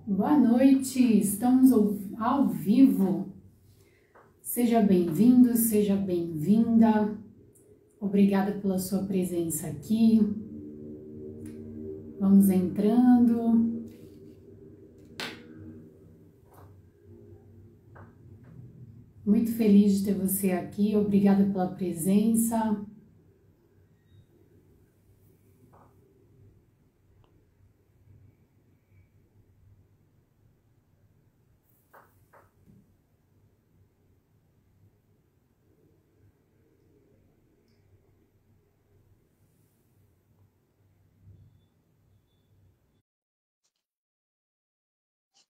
Boa noite, estamos ao vivo. Seja bem-vindo, seja bem-vinda. Obrigada pela sua presença aqui. Vamos entrando. Muito feliz de ter você aqui. Obrigada pela presença.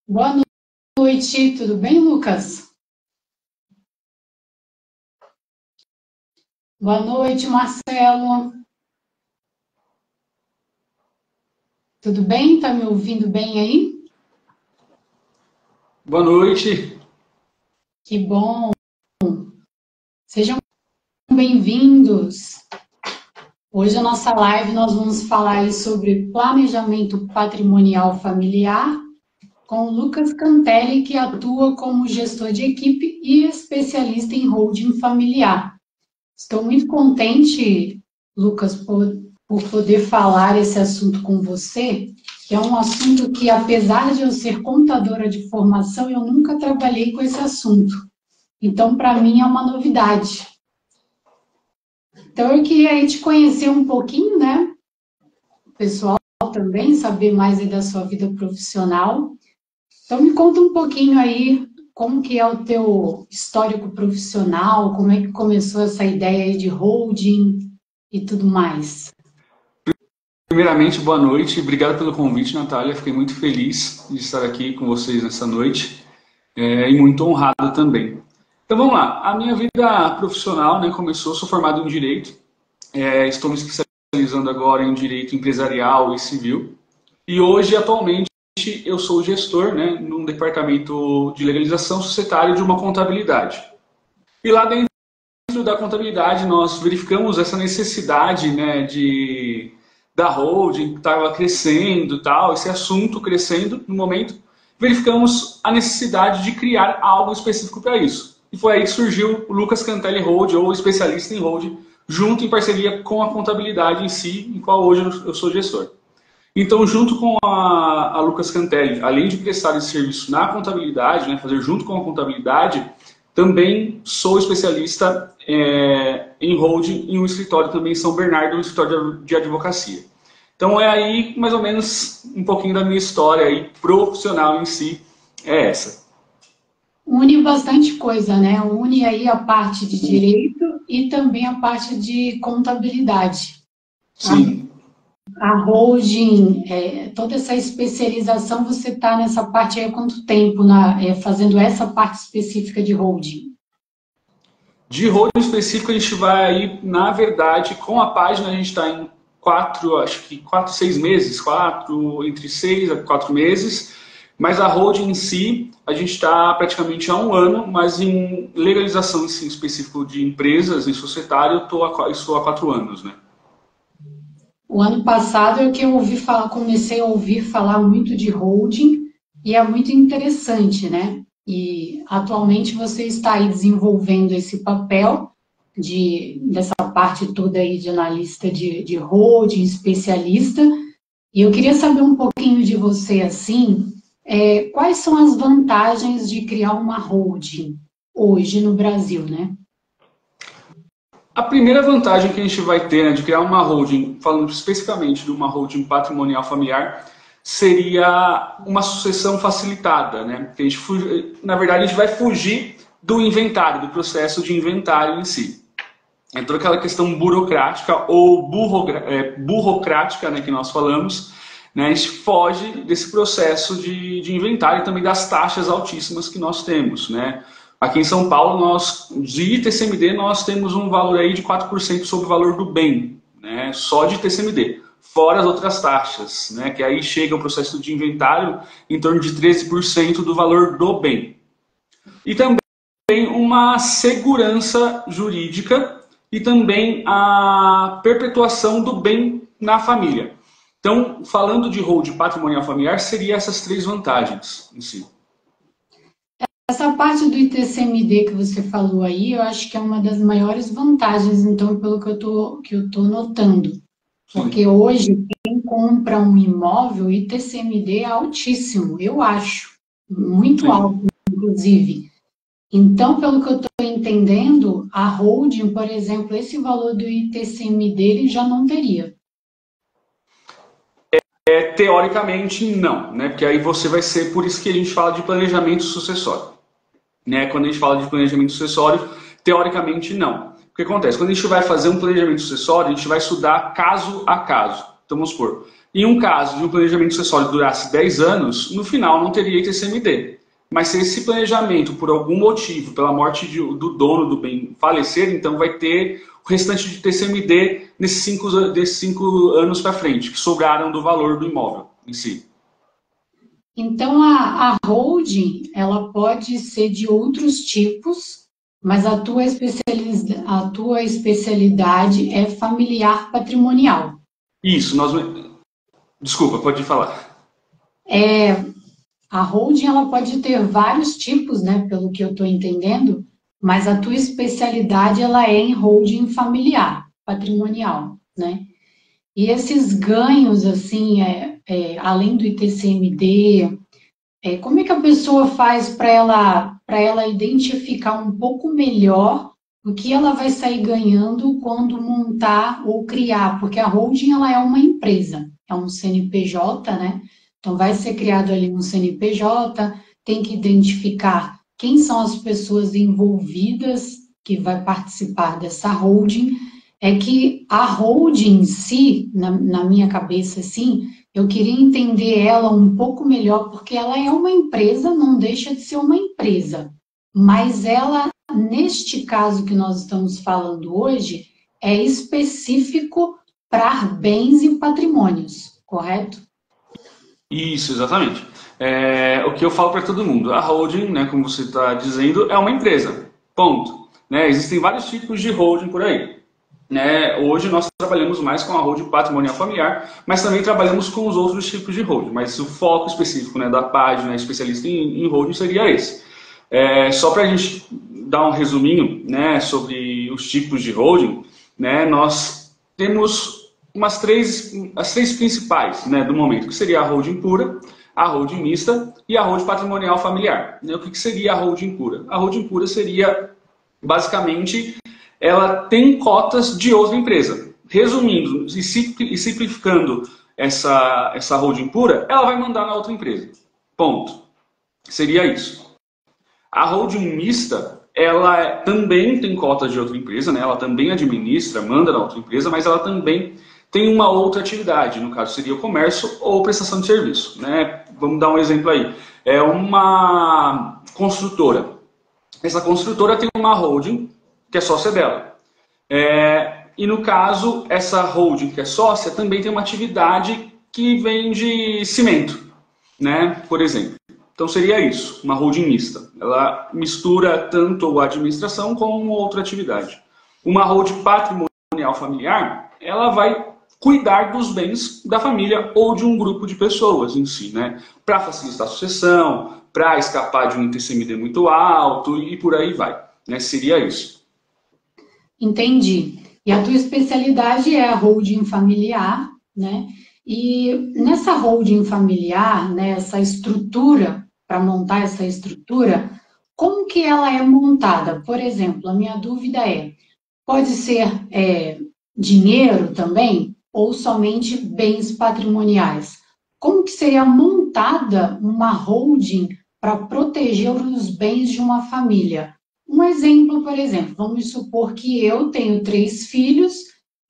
Boa noite, tudo bem, Lucas? Boa noite, Marcelo. Tudo bem? Tá me ouvindo bem aí? Boa noite. Que bom. Sejam bem-vindos. Hoje a nossa live nós vamos falar aí sobre planejamento patrimonial familiar com o Lucas Cantelli, que atua como gestor de equipe e especialista em holding familiar. Estou muito contente, Lucas, por poder falar esse assunto com você, que é um assunto que, apesar de eu ser contadora de formação, eu nunca trabalhei com esse assunto. Então, para mim, é uma novidade. Então, eu queria aí te conhecer um pouquinho, né? O pessoal também, saber mais aí da sua vida profissional. Então, me conta um pouquinho aí como que é o teu histórico profissional, como é que começou essa ideia aí de holding e tudo mais. Primeiramente, boa noite. Obrigado pelo convite, Natália. Fiquei muito feliz de estar aqui com vocês nessa noite e muito honrado também. Então vamos lá. A minha vida profissional, né, começou, sou formado em Direito, estou me especializando agora em Direito Empresarial e Civil. E hoje, atualmente, eu sou gestor, né, num departamento de legalização societária de uma contabilidade. E lá dentro da contabilidade, nós verificamos essa necessidade, né, da holding que estava crescendo, tal, esse assunto crescendo no momento, verificamos a necessidade de criar algo específico para isso. E foi aí que surgiu o Lucas Cantelli Hold, ou especialista em holding, junto em parceria com a contabilidade em si, em qual hoje eu sou gestor. Então, junto com a Lucas Cantelli, além de prestar esse serviço na contabilidade, né, fazer junto com a contabilidade, também sou especialista em holding em um escritório também em São Bernardo, um escritório de advocacia. Então é aí mais ou menos um pouquinho da minha história aí, profissional em si, é essa. Une bastante coisa, né? Une aí a parte de direito e também a parte de contabilidade. Sim. A holding, toda essa especialização, você está nessa parte aí há quanto tempo fazendo essa parte específica de holding? De holding específico a gente vai aí, na verdade, com a página a gente está em 6 meses, entre 6 a 4 meses, mas a holding em si, a gente está praticamente há um ano, mas em legalização em si, específico de empresas, em societário, estou há 4 anos, né? O ano passado é que eu comecei a ouvir falar muito de holding e é muito interessante, né? E atualmente você está aí desenvolvendo esse papel dessa parte toda aí de analista de holding, especialista. E eu queria saber um pouquinho de você assim, quais são as vantagens de criar uma holding hoje no Brasil, né? A primeira vantagem que a gente vai ter, né, de criar uma holding, falando especificamente de uma holding patrimonial familiar, seria uma sucessão facilitada, né? Que na verdade, a gente vai fugir do inventário, do processo de inventário em si. É toda aquela questão burocrática ou burocrática, né, que nós falamos, né? A gente foge desse processo de inventário e também das taxas altíssimas que nós temos, né? Aqui em São Paulo, de TCMD, nós temos um valor aí de 4% sobre o valor do bem, né? Só de TCMD, fora as outras taxas, né? Que aí chega o processo de inventário em torno de 13% do valor do bem. E também uma segurança jurídica e também a perpetuação do bem na família. Então, falando de holding patrimonial familiar, seria essas três vantagens em si. Essa parte do ITCMD que você falou aí, eu acho que é uma das maiores vantagens, então, pelo que eu tô notando. Porque Sim. hoje, quem compra um imóvel, o ITCMD é altíssimo, eu acho. Muito Sim. alto, inclusive. Então, pelo que eu estou entendendo, a holding, por exemplo, esse valor do ITCMD ele já não teria. Teoricamente, não, né? Porque aí você vai ser, por isso que a gente fala de planejamento sucessório. Né? Quando a gente fala de planejamento sucessório, teoricamente não. O que acontece? Quando a gente vai fazer um planejamento sucessório, a gente vai estudar caso a caso. Então, vamos supor, em um caso de um planejamento sucessório durasse 10 anos, no final não teria ITCMD. Mas se esse planejamento, por algum motivo, pela morte do dono do bem, falecer, então vai ter o restante de ITCMD desses 5 anos para frente, que sobraram do valor do imóvel em si. Então, a holding, ela pode ser de outros tipos, mas a tua especialidade é familiar patrimonial. Isso, desculpa, pode falar. A holding, ela pode ter vários tipos, né, pelo que eu estou entendendo, mas a tua especialidade, ela é em holding familiar, patrimonial, né? E esses ganhos, assim, além do ITCMD, como é que a pessoa faz para ela identificar um pouco melhor o que ela vai sair ganhando quando montar ou criar? Porque a holding ela é uma empresa, é um CNPJ, né? Então vai ser criado ali um CNPJ, tem que identificar quem são as pessoas envolvidas que vai participar dessa holding. É que a holding em si, na minha cabeça, assim, eu queria entender ela um pouco melhor, porque ela é uma empresa, não deixa de ser uma empresa. Mas ela, neste caso que nós estamos falando hoje, é específico para bens e patrimônios, correto? Isso, exatamente. O que eu falo para todo mundo, a holding, né, como você está dizendo, é uma empresa. Ponto. Né? Existem vários tipos de holding por aí. Né? Hoje nós trabalhamos mais com a holding patrimonial familiar, mas também trabalhamos com os outros tipos de holding. Mas o foco específico, né, da página especialista em holding seria esse. Só para a gente dar um resuminho, né, sobre os tipos de holding, né, nós temos as três principais, né, do momento, que seria a holding pura, a holding mista e a holding patrimonial familiar. Né? O que seria a holding pura? A holding pura seria, basicamente, ela tem cotas de outra empresa. Resumindo e simplificando essa holding pura, ela vai mandar na outra empresa. Ponto. Seria isso. A holding mista, ela também tem cotas de outra empresa, né? Ela também administra, manda na outra empresa, mas ela também tem uma outra atividade, no caso seria o comércio ou prestação de serviço. Né? Vamos dar um exemplo aí. É uma construtora. Essa construtora tem uma holding que é sócia dela. E no caso, essa holding que é sócia também tem uma atividade que vende cimento, né? Por exemplo. Então seria isso, uma holding mista. Ela mistura tanto a administração como outra atividade. Uma holding patrimonial familiar, ela vai cuidar dos bens da família ou de um grupo de pessoas em si, né? Para facilitar a sucessão, para escapar de um ITCMD muito alto e por aí vai. Né? Seria isso. Entendi. E a tua especialidade é a holding familiar, né? E nessa holding familiar, né, essa estrutura, para montar essa estrutura, como que ela é montada? Por exemplo, a minha dúvida pode ser dinheiro também ou somente bens patrimoniais? Como que seria montada uma holding para proteger os bens de uma família? Um exemplo, por exemplo, vamos supor que eu tenho 3 filhos,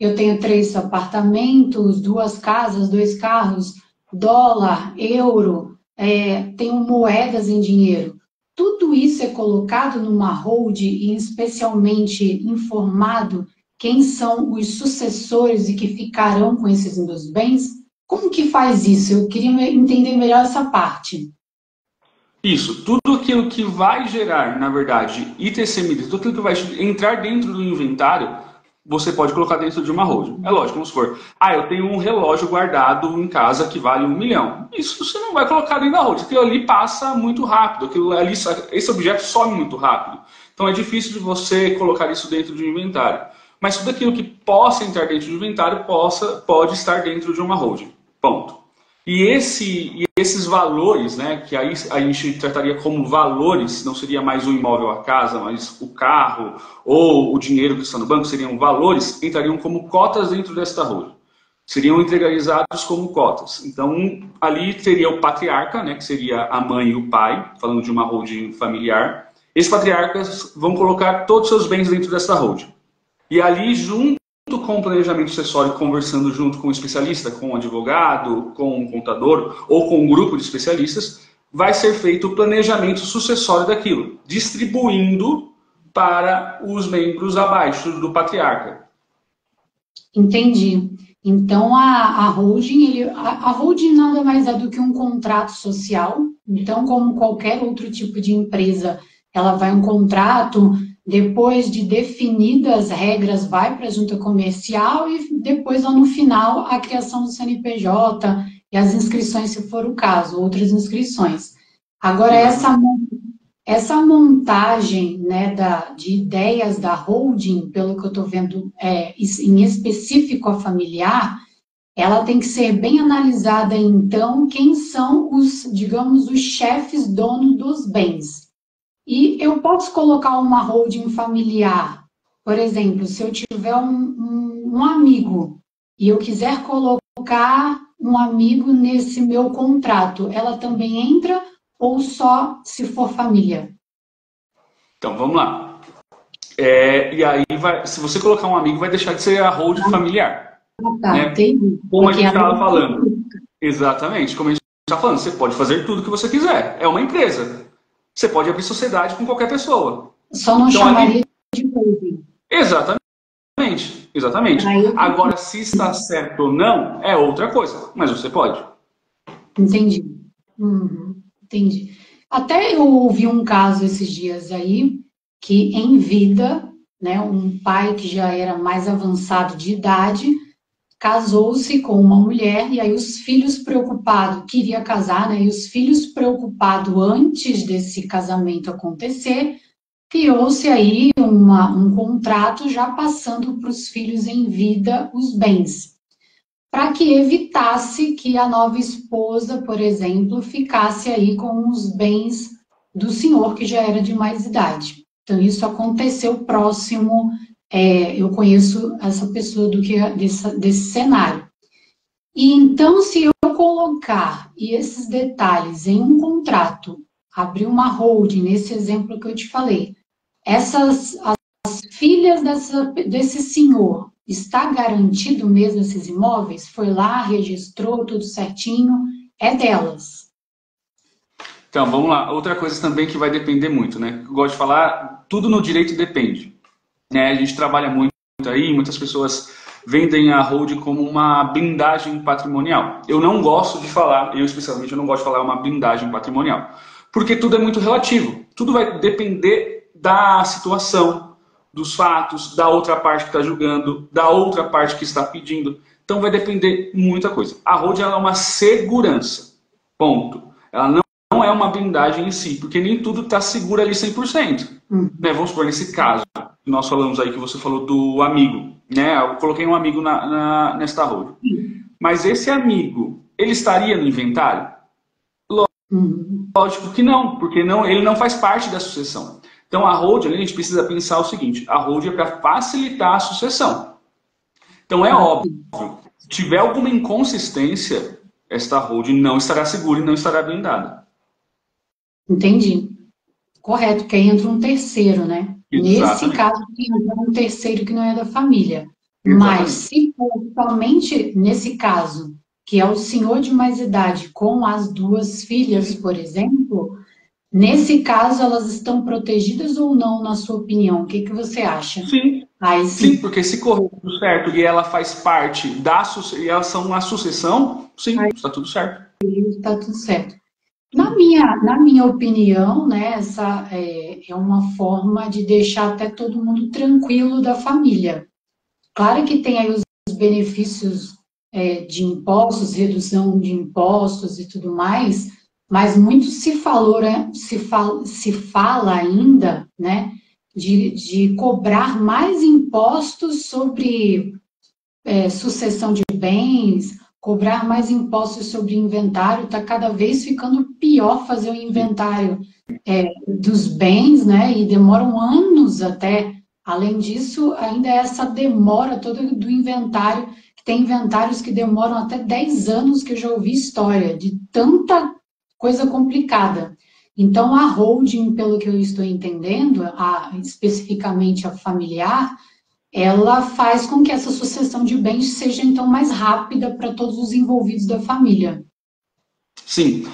eu tenho 3 apartamentos, 2 casas, 2 carros, dólar, euro, tenho moedas em dinheiro. Tudo isso é colocado numa holding e especialmente informado quem são os sucessores e que ficarão com esses meus bens? Como que faz isso? Eu queria entender melhor essa parte. Isso, tudo aquilo que vai gerar, na verdade, ITCMD, tudo aquilo que vai entrar dentro do inventário, você pode colocar dentro de uma holding. É lógico, vamos supor, eu tenho um relógio guardado em casa que vale 1 milhão. Isso você não vai colocar dentro da holding, aquilo ali passa muito rápido, esse objeto some muito rápido. Então é difícil de você colocar isso dentro de um inventário. Mas tudo aquilo que possa entrar dentro de um inventário pode estar dentro de uma holding. Ponto. E esses valores, né, que aí a gente trataria como valores, não seria mais o imóvel, a casa, mas o carro ou o dinheiro que está no banco, seriam valores, entrariam como cotas dentro desta holding. Seriam integralizados como cotas. Então, ali teria o patriarca, né, que seria a mãe e o pai, falando de uma holding familiar. Esses patriarcas vão colocar todos os seus bens dentro dessa holding. E ali, junto com o planejamento sucessório, conversando junto com o especialista, com o advogado, com o contador ou com um grupo de especialistas, vai ser feito o planejamento sucessório daquilo, distribuindo para os membros abaixo do patriarca. Entendi. Então, a holding nada mais é do que um contrato social. Então, como qualquer outro tipo de empresa, ela vai um contrato, depois de definidas regras, vai para a junta comercial e depois, lá no final, a criação do CNPJ e as inscrições, se for o caso, outras inscrições. Agora, essa montagem, né, de ideias da holding, pelo que eu estou vendo, em específico a familiar, ela tem que ser bem analisada, então, quem são digamos, os chefes donos dos bens. E eu posso colocar uma holding familiar, por exemplo, se eu tiver um amigo e eu quiser colocar um amigo nesse meu contrato, ela também entra ou só se for família? Então, vamos lá. E aí, se você colocar um amigo, vai deixar de ser a holding familiar. Tá, né? entendi. Como a gente estava falando. Exatamente, como a gente está falando, você pode fazer tudo o que você quiser. É uma empresa. Você pode abrir sociedade com qualquer pessoa. Só não chamaria de holding. Exatamente. Agora, se está certo ou não, é outra coisa. Mas você pode. Entendi. Entendi. Até eu ouvi um caso esses dias aí, que em vida, né, um pai que já era mais avançado de idade, casou-se com uma mulher, e aí os filhos preocupados, queria casar, né, e os filhos preocupados antes desse casamento acontecer, criou-se aí um contrato já passando para os filhos em vida os bens, para que evitasse que a nova esposa, por exemplo, ficasse aí com os bens do senhor que já era de mais idade. Então, isso aconteceu próximo, eu conheço essa pessoa desse cenário. E então, se eu colocar esses detalhes em um contrato, abrir uma holding, nesse exemplo que eu te falei, as filhas desse senhor, está garantido mesmo esses imóveis? Foi lá, registrou tudo certinho, é delas. Então, vamos lá. Outra coisa também que vai depender muito, né? Eu gosto de falar, tudo no direito depende. Né? A gente trabalha muito aí, muitas pessoas vendem a holding como uma blindagem patrimonial. Eu não gosto de falar, eu especialmente não gosto de falar uma blindagem patrimonial, porque tudo é muito relativo. Tudo vai depender da situação, dos fatos, da outra parte que está julgando, da outra parte que está pedindo. Então vai depender muita coisa. A holding ela é uma segurança, ponto. Ela não é uma blindagem em si, porque nem tudo está seguro ali 100%. Né? Vamos supor, nesse caso, nós falamos aí que você falou do amigo, né? Eu coloquei um amigo nesta holding. Mas esse amigo, ele estaria no inventário? Lógico que não, porque ele não faz parte da sucessão. Então a holding, a gente precisa pensar o seguinte, a holding é para facilitar a sucessão. Então é óbvio, se tiver alguma inconsistência, esta holding não estará segura e não estará blindada. Entendi. Correto, porque aí entra um terceiro, né? Exatamente. Nesse caso, entra um terceiro que não é da família. Exatamente. Mas se for somente nesse caso, que é o senhor de mais idade com as duas filhas, por exemplo, nesse caso elas estão protegidas ou não, na sua opinião? O que você acha? Sim. Aí, sim, porque se correr tudo certo e ela faz parte e elas são uma sucessão, sim, está tudo certo. Está tudo certo. Na minha opinião, né, essa é uma forma de deixar até todo mundo tranquilo da família. Claro que tem aí os benefícios de impostos, redução de impostos e tudo mais, mas muito se falou, né, se fala ainda, né, de cobrar mais impostos sobre sucessão de bens, cobrar mais impostos sobre inventário, está cada vez ficando pior fazer o inventário dos bens, né? E demoram anos até. Além disso, ainda é essa demora toda do inventário, que tem inventários que demoram até 10 anos, que eu já ouvi história, de tanta coisa complicada. Então, a holding, pelo que eu estou entendendo, especificamente a familiar, ela faz com que essa sucessão de bens seja, então, mais rápida para todos os envolvidos da família. Sim.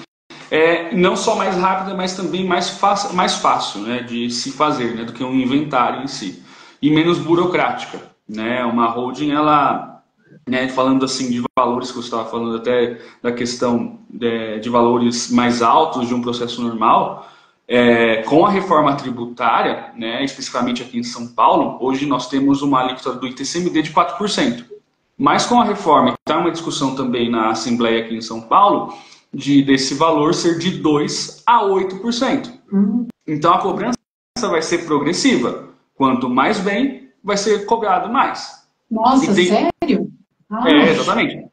Não só mais rápida, mas também mais fácil, né, de se fazer, né, do que um inventário em si. E menos burocrática. Né? Uma holding, ela, né, falando assim de valores que você estava falando até da questão de valores mais altos de um processo normal, com a reforma tributária, né, especificamente aqui em São Paulo, hoje nós temos uma alíquota do ITCMD de 4%. Mas com a reforma, está uma discussão também na Assembleia aqui em São Paulo, desse valor ser de 2% a 8%. Então a cobrança vai ser progressiva. Quanto mais bem, vai ser cobrado mais. Nossa, sério? Exatamente.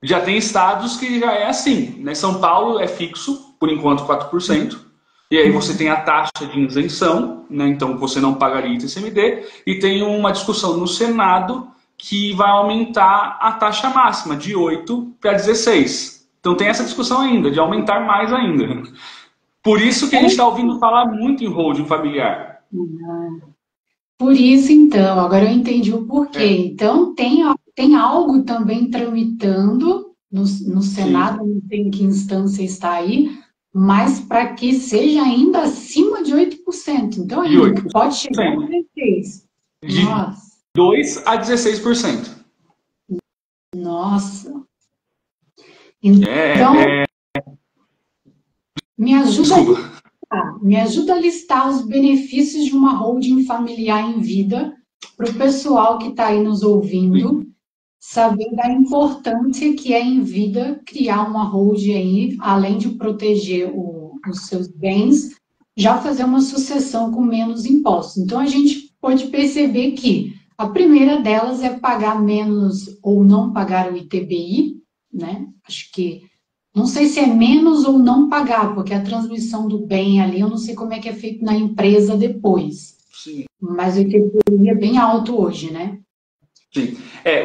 Já tem estados que já é assim. Né? São Paulo é fixo, por enquanto 4%. E aí você tem a taxa de isenção, né? Então você não pagaria ITCMD. E tem uma discussão no Senado que vai aumentar a taxa máxima de 8 para 16. Então tem essa discussão ainda, de aumentar mais ainda. Por isso que a gente está ouvindo falar muito em holding familiar. Por isso, então, agora eu entendi o porquê. Então tem algo também tramitando no Senado, não sei em que instância está aí, mas para que seja ainda acima de 8%. Então, ainda pode chegar a 16%. De 2% a 16%. Nossa. Então, me ajuda a listar os benefícios de uma holding familiar em vida para o pessoal que está aí nos ouvindo saber da importância que é em vida criar uma holding aí, além de proteger os seus bens, já fazer uma sucessão com menos impostos. Então, a gente pode perceber que a primeira delas é pagar menos ou não pagar o ITBI, né? Acho que, não sei se é menos ou não pagar, porque a transmissão do bem ali, eu não sei como é que é feito na empresa depois. Sim. Mas o ITBI é bem alto hoje, né? Sim.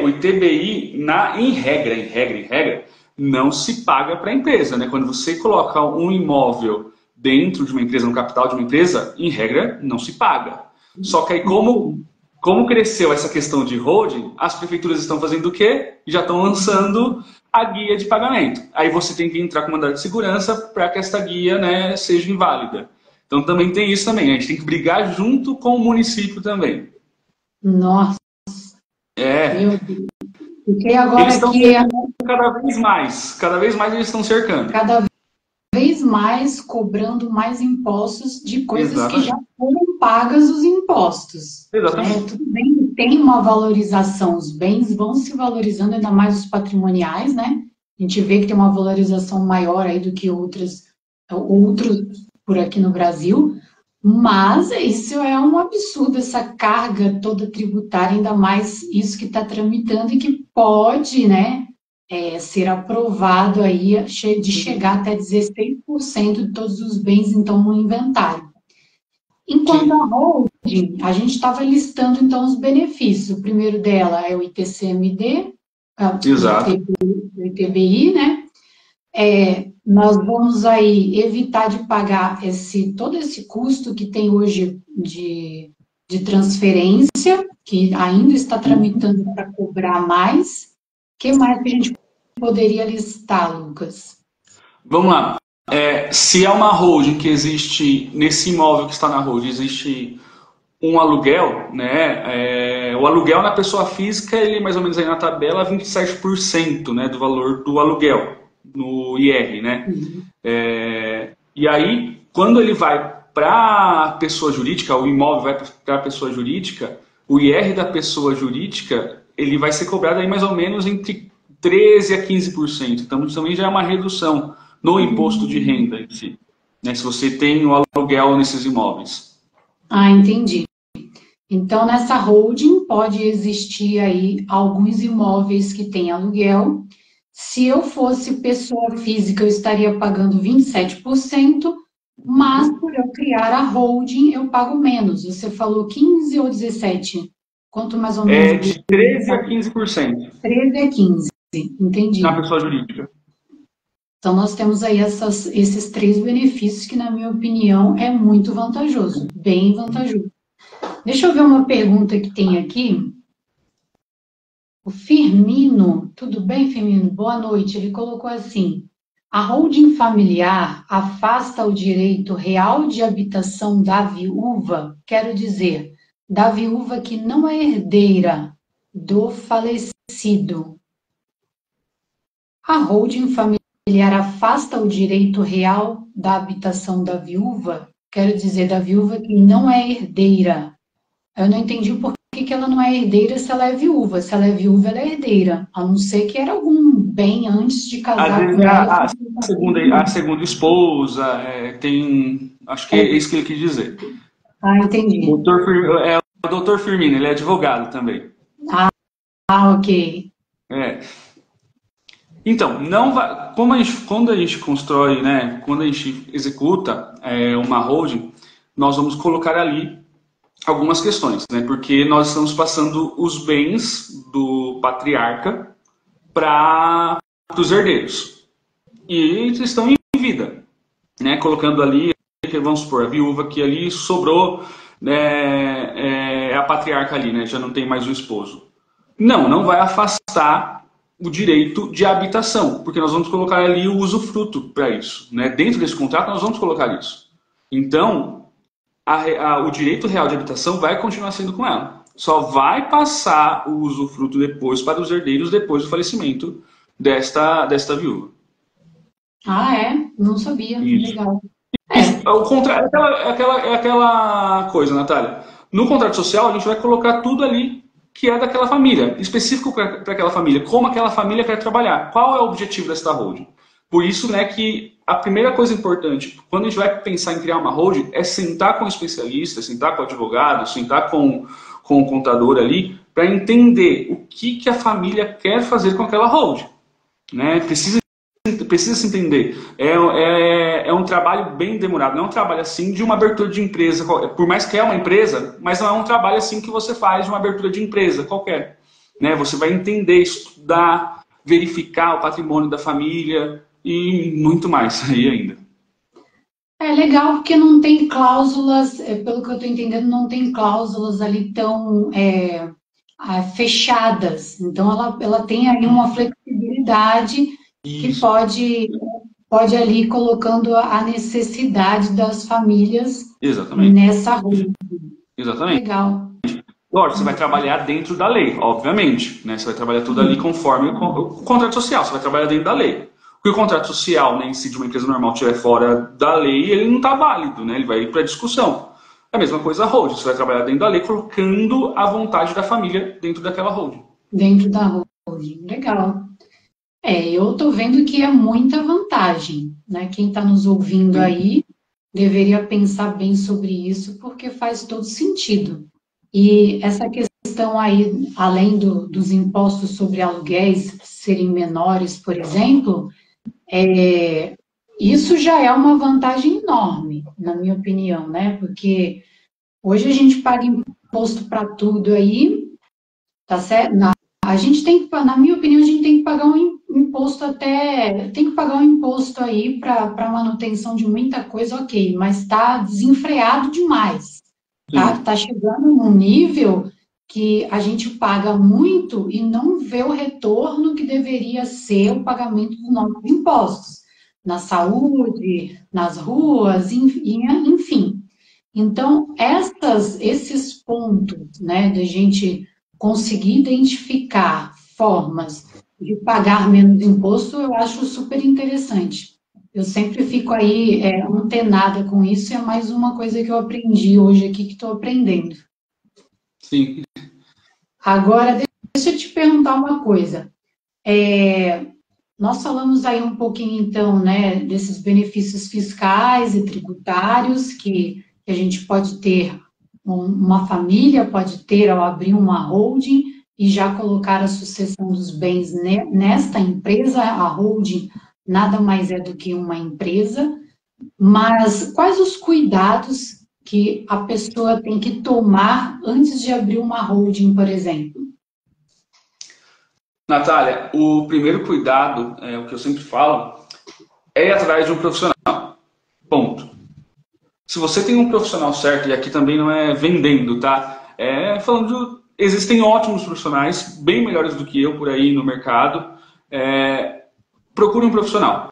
O ITBI, em regra, não se paga para a empresa. Né? Quando você coloca um imóvel dentro de uma empresa, no capital de uma empresa, em regra, não se paga. Só que aí, como cresceu essa questão de holding, as prefeituras estão fazendo o quê? Já estão lançando a guia de pagamento. Aí você tem que entrar com mandado de segurança para que essa guia, né, seja inválida. Então também tem isso também. A gente tem que brigar junto com o município também. Nossa. Meu Deus. Porque agora eles estão cercando cada vez mais eles estão cercando. Cada vez mais cobrando mais impostos de coisas que já foram pagas os impostos. Exatamente. Tudo bem, tem uma valorização, os bens vão se valorizando, ainda mais os patrimoniais, né? A gente vê que tem uma valorização maior aí do que outros por aqui no Brasil, mas isso é um absurdo, essa carga toda tributária, ainda mais isso que está tramitando e que pode, né, ser aprovado aí de chegar até 16% de todos os bens, então, no inventário. Enquanto a holding, a gente estava listando, então, os benefícios. O primeiro dela é o ITCMD, o ITBI, né? Nós vamos aí evitar de pagar todo esse custo que tem hoje de transferência, que ainda está tramitando para cobrar mais. O que mais que a gente poderia listar, Lucas? Vamos lá. Se é uma holding que existe, nesse imóvel que está na holding, existe um aluguel, né? O aluguel na pessoa física, ele mais ou menos aí na tabela, 27%, né, do valor do aluguel, no IR, né? E aí, quando ele vai para a pessoa jurídica, o imóvel vai para a pessoa jurídica, O IR da pessoa jurídica, ele vai ser cobrado aí mais ou menos entre 13% a 15%. Então, isso também já é uma redução no imposto de renda em si, né, se você tem o aluguel nesses imóveis. Ah, entendi. Então, nessa holding pode existir aí alguns imóveis que têm aluguel. Se eu fosse pessoa física, eu estaria pagando 27%, mas por eu criar a holding, eu pago menos. Você falou 15 ou 17? Quanto mais ou menos? É de 13% a 15%. 13 a 15, Na entendi. pessoa jurídica. Então, nós temos aí esses três benefícios que, na minha opinião, é muito vantajoso, bem vantajoso. Deixa eu ver uma pergunta que tem aqui. O Firmino, tudo bem, Firmino? Boa noite. Ele colocou assim: a holding familiar afasta o direito real de habitação da viúva, quero dizer, da viúva que não é herdeira do falecido. A holding familiar afasta o direito real da habitação da viúva, quero dizer, da viúva que não é herdeira. Eu não entendi o porquê que ela não é herdeira se ela é viúva. Se ela é viúva, ela é herdeira. A não ser que era algum bem antes de Às casar vezes com é ela. a segunda esposa, tem. Acho que é isso que ele quis dizer. Ah, entendi. O doutor Firmino, ele é advogado também. Ah, ok. É. Então, não vai, quando a gente constrói, né, quando a gente executa uma holding, nós vamos colocar ali algumas questões, né, porque nós estamos passando os bens do patriarca para os herdeiros. E eles estão em vida, né, colocando ali, vamos supor, a viúva que ali sobrou, né, é a patriarca ali, né, já não tem mais o esposo. Não vai afastar o direito de habitação, porque nós vamos colocar ali o usufruto para isso, né? Dentro desse contrato nós vamos colocar isso. Então, o direito real de habitação vai continuar sendo com ela. Só vai passar o usufruto depois para os herdeiros depois do falecimento desta viúva. Ah, é? Não sabia. Isso. Legal. Isso, É, o contrato, é aquela coisa, Natália. No contrato social, a gente vai colocar tudo ali que é daquela família, específico para aquela família, como aquela família quer trabalhar, qual é o objetivo desta holding. Por isso, né, que a primeira coisa importante, quando a gente vai pensar em criar uma holding, é sentar com o especialista, sentar com o advogado, sentar com o contador ali, para entender o que a família quer fazer com aquela holding. Né? Precisa se entender. É um trabalho bem demorado. Não é um trabalho assim de uma abertura de empresa. Por mais que é uma empresa, mas não é um trabalho assim que você faz de uma abertura de empresa qualquer. Né? Você vai entender, estudar, verificar o patrimônio da família e muito mais aí ainda. é legal porque não tem cláusulas, pelo que eu estou entendendo, não tem cláusulas ali tão fechadas. Então, ela tem aí uma flexibilidade que Isso, pode ali ir colocando a necessidade das famílias exatamente. nessa rua. Exatamente. Legal. Lógico, você vai trabalhar dentro da lei, obviamente. Né? Você vai trabalhar tudo ali conforme o contrato social, você vai trabalhar dentro da lei. Porque o contrato social, né, se de uma empresa normal estiver fora da lei, ele não está válido, né? Ele vai ir para discussão. É a mesma coisa a holding, você vai trabalhar dentro da lei, colocando a vontade da família dentro daquela holding. Dentro da holding. Legal. Eu estou vendo que é muita vantagem, né? Quem está nos ouvindo Sim. aí deveria pensar bem sobre isso, porque faz todo sentido. E essa questão aí, além dos impostos sobre aluguéis serem menores, por exemplo, isso já é uma vantagem enorme, na minha opinião, né? Porque hoje a gente paga imposto para tudo aí, tá certo? A gente tem que, na minha opinião, a gente tem que pagar um imposto tem que pagar um imposto aí para manutenção de muita coisa, ok, mas está desenfreado demais, tá? Sim. Está chegando num nível que a gente paga muito e não vê o retorno que deveria ser o pagamento dos nossos impostos, na saúde, nas ruas, enfim. Então, esses pontos, né, da gente conseguir identificar formas de pagar menos imposto, eu acho super interessante. Eu sempre fico aí antenada com isso, e é mais uma coisa que eu aprendi hoje aqui, que estou aprendendo. Sim. Agora, deixa eu te perguntar uma coisa. Nós falamos aí um pouquinho, então, né, desses benefícios fiscais e tributários que a gente pode ter, uma família pode ter ao abrir uma holding e já colocar a sucessão dos bens nesta empresa. A holding nada mais é do que uma empresa, mas quais os cuidados que a pessoa tem que tomar antes de abrir uma holding, por exemplo? Natália, o primeiro cuidado, o que eu sempre falo, é ir atrás de um profissional. Ponto. Se você tem um profissional certo, e aqui também não é vendendo, tá? Existem ótimos profissionais, bem melhores do que eu por aí no mercado. Procure um profissional.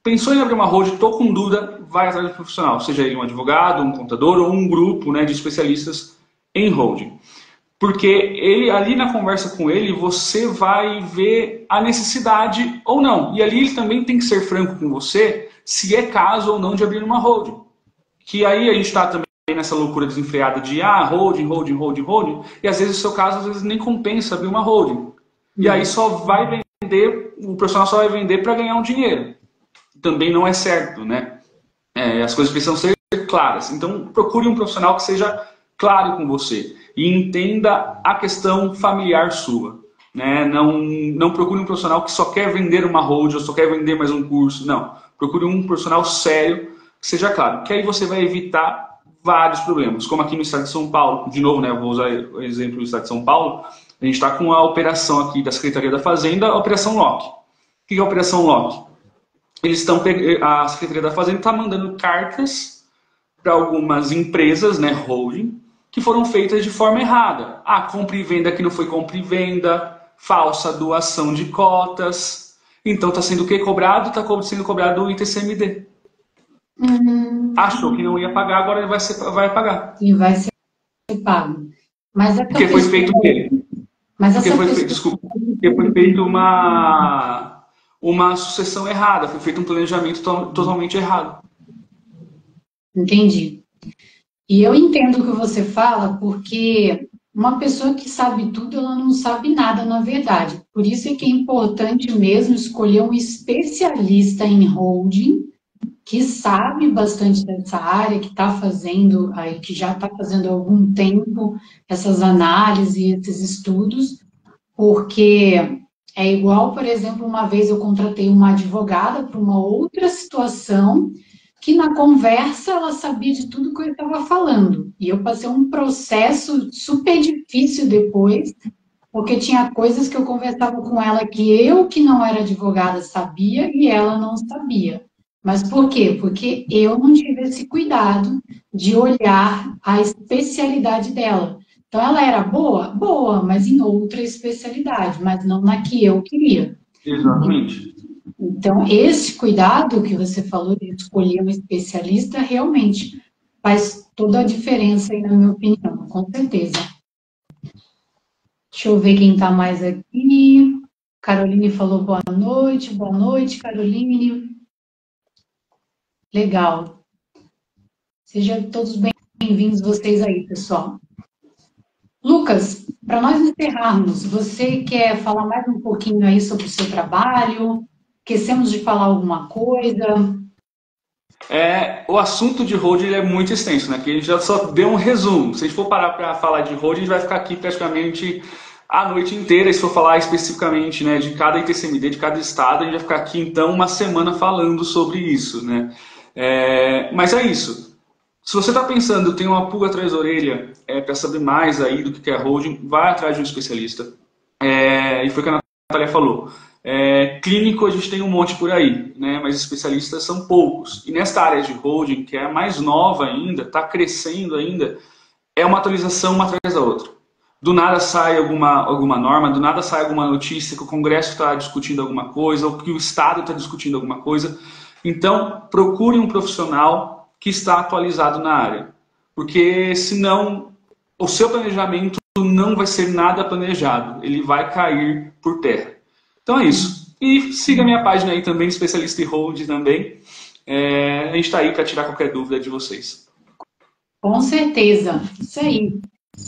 Pensou em abrir uma holding, estou com dúvida, vai atrás do profissional, seja ele um advogado, um contador ou um grupo, né, de especialistas em holding. Porque ele, ali na conversa com ele, você vai ver a necessidade ou não. E ali ele também tem que ser franco com você se é caso ou não de abrir uma holding. Que aí a gente está também nessa loucura desenfreada de holding, holding, holding, holding, e às vezes o seu caso às vezes nem compensa abrir uma holding. E aí só vai vender, o profissional só vai vender para ganhar um dinheiro. Também não é certo, né? As coisas precisam ser claras. Então procure um profissional que seja claro com você e entenda a questão familiar sua. Né? Não procure um profissional que só quer vender uma holding ou só quer vender mais um curso. Não. Procure um profissional sério que seja claro. Que aí você vai evitar vários problemas. Como aqui no estado de São Paulo, de novo, né, vou usar o exemplo do estado de São Paulo, a gente está com a operação aqui da Secretaria da Fazenda, a Operação Lock. O que é a Operação Lock? A Secretaria da Fazenda está mandando cartas para algumas empresas, né, holding, que foram feitas de forma errada. Compra e venda que não foi compra e venda, falsa doação de cotas. Então está sendo o que cobrado? Está sendo cobrado o ITCMD. Achou que não ia pagar, agora vai pagar. E vai ser pago. Mas é porque foi feito o quê? Porque foi feito uma sucessão errada, foi feito um planejamento totalmente errado. Entendi. E eu entendo o que você fala, porque uma pessoa que sabe tudo, ela não sabe nada, na verdade. Por isso é que é importante mesmo escolher um especialista em holding, que sabe bastante dessa área, que está fazendo, que já está fazendo há algum tempo essas análises, esses estudos, porque é igual, por exemplo, uma vez eu contratei uma advogada para uma outra situação, que na conversa ela sabia de tudo que eu estava falando. E eu passei um processo super difícil depois, porque tinha coisas que eu conversava com ela que não era advogada, sabia e ela não sabia. Mas por quê? Porque eu não tive esse cuidado de olhar a especialidade dela. Então, ela era boa? Boa, mas em outra especialidade, mas não na que eu queria. Exatamente. Então, esse cuidado que você falou de escolher um especialista realmente faz toda a diferença aí, na minha opinião, com certeza. Deixa eu ver quem está mais aqui. Caroline falou boa noite, Caroline. Legal. Sejam todos bem-vindos vocês aí, pessoal. Lucas, para nós encerrarmos, você quer falar mais um pouquinho aí sobre o seu trabalho? Esquecemos de falar alguma coisa? O assunto de holding é muito extenso, né? Que a gente já só deu um resumo. Se a gente for parar para falar de holding, a gente vai ficar aqui praticamente a noite inteira. E se for falar especificamente, né, de cada ITCMD, de cada estado, a gente vai ficar aqui então uma semana falando sobre isso, né? Mas é isso. Se você está pensando, tem uma pulga atrás da orelha para saber mais aí do que é holding, vai atrás de um especialista. E foi o que a Natália falou. Clínico a gente tem um monte por aí, né? Mas especialistas são poucos. E nesta área de holding, que é a mais nova ainda, está crescendo ainda, é uma atualização uma atrás da outra. Do nada sai alguma norma, do nada sai alguma notícia que o Congresso está discutindo alguma coisa, ou que o Estado está discutindo alguma coisa. Então, procure um profissional que está atualizado na área. Porque senão o seu planejamento não vai ser nada planejado. Ele vai cair por terra. Então é isso. E siga a minha página aí também, especialista em holding também. A gente está aí para tirar qualquer dúvida de vocês. Com certeza. Isso aí.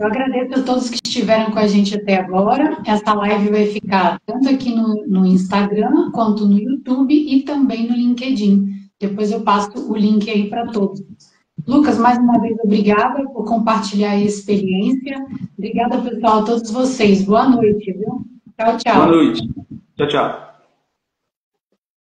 Eu agradeço a todos que estiveram com a gente até agora. Essa live vai ficar tanto aqui no Instagram, quanto no YouTube e também no LinkedIn. Depois eu passo o link aí para todos. Lucas, mais uma vez, obrigada por compartilhar a experiência. Obrigada, pessoal, a todos vocês. Boa noite, viu? Tchau, Boa tchau. noite. Tchau, tchau.